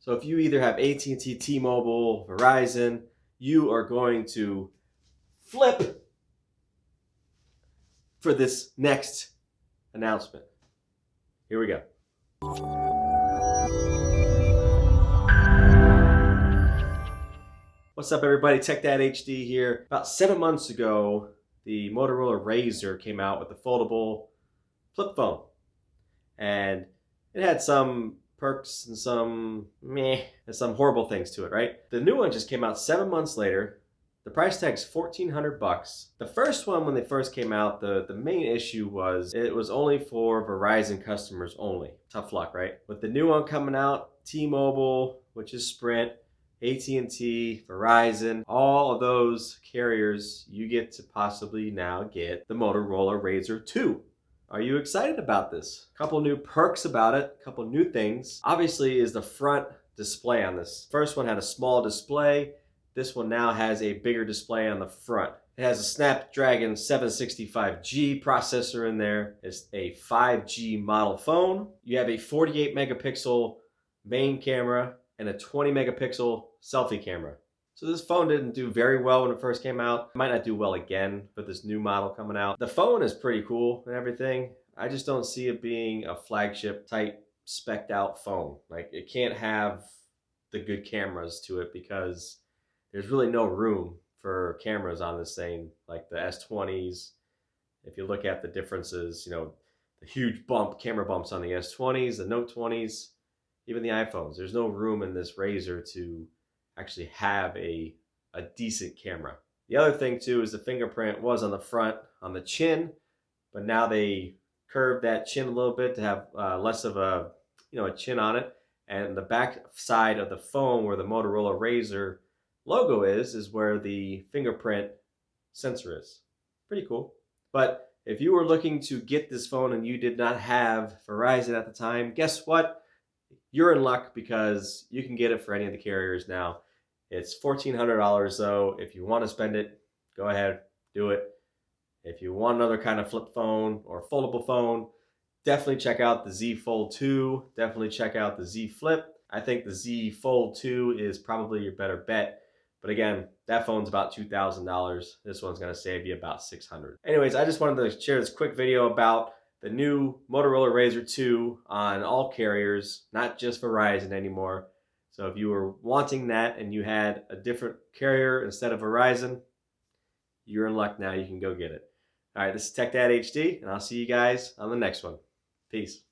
So if you either have AT&T, T-Mobile, Verizon, you are going to flip for this next announcement. Here we go. What's up, everybody? TechDadHD here. About 7 months ago, the Motorola RAZR came out with a foldable flip phone. And it had some perks and some meh and some horrible things to it, right? The new one just came out 7 months later. The price tag's $1,400. The first one, when they first came out, the main issue was it was only for Verizon customers only. Tough luck, right? With the new one coming out, T-Mobile, which is Sprint, AT&T, Verizon, all of those carriers, you get to possibly now get the Motorola RAZR 2. Are you excited about this? A couple new perks about it, a couple new things. Obviously is the front display on this. First one had a small display. This one now has a bigger display on the front. It has a Snapdragon 765G processor in there. It's a 5G model phone. You have a 48 megapixel main camera and a 20 megapixel selfie camera. So this phone didn't do very well when it first came out. It might not do well again for this new model coming out. The phone is pretty cool and everything. I just don't see it being a flagship type spec'd out phone. Like, it can't have the good cameras to it because there's really no room for cameras on this thing, like the S20s. If you look at the differences, you know, the huge camera bumps on the S20s, the Note 20s, even the iPhones. There's no room in this RAZR to actually have a decent camera. The other thing too is the fingerprint was on the front, on the chin, but now they curved that chin a little bit to have less of a chin on it. And the back side of the phone, where the Motorola RAZR logo is where the fingerprint sensor is. Pretty cool. But if you were looking to get this phone and you did not have Verizon at the time, guess what? You're in luck because you can get it for any of the carriers now. It's $1,400 though. If you want to spend it, go ahead, do it. If you want another kind of flip phone or foldable phone, definitely check out the Z Fold 2. Definitely check out the Z Flip. I think the Z Fold 2 is probably your better bet. But again, that phone's about $2,000. This one's going to save you about $600. Anyways, I just wanted to share this quick video about the new Motorola RAZR 2 on all carriers, not just Verizon anymore. So if you were wanting that and you had a different carrier instead of Verizon, you're in luck now. You can go get it. All right, this is TechDadHD, and I'll see you guys on the next one. Peace.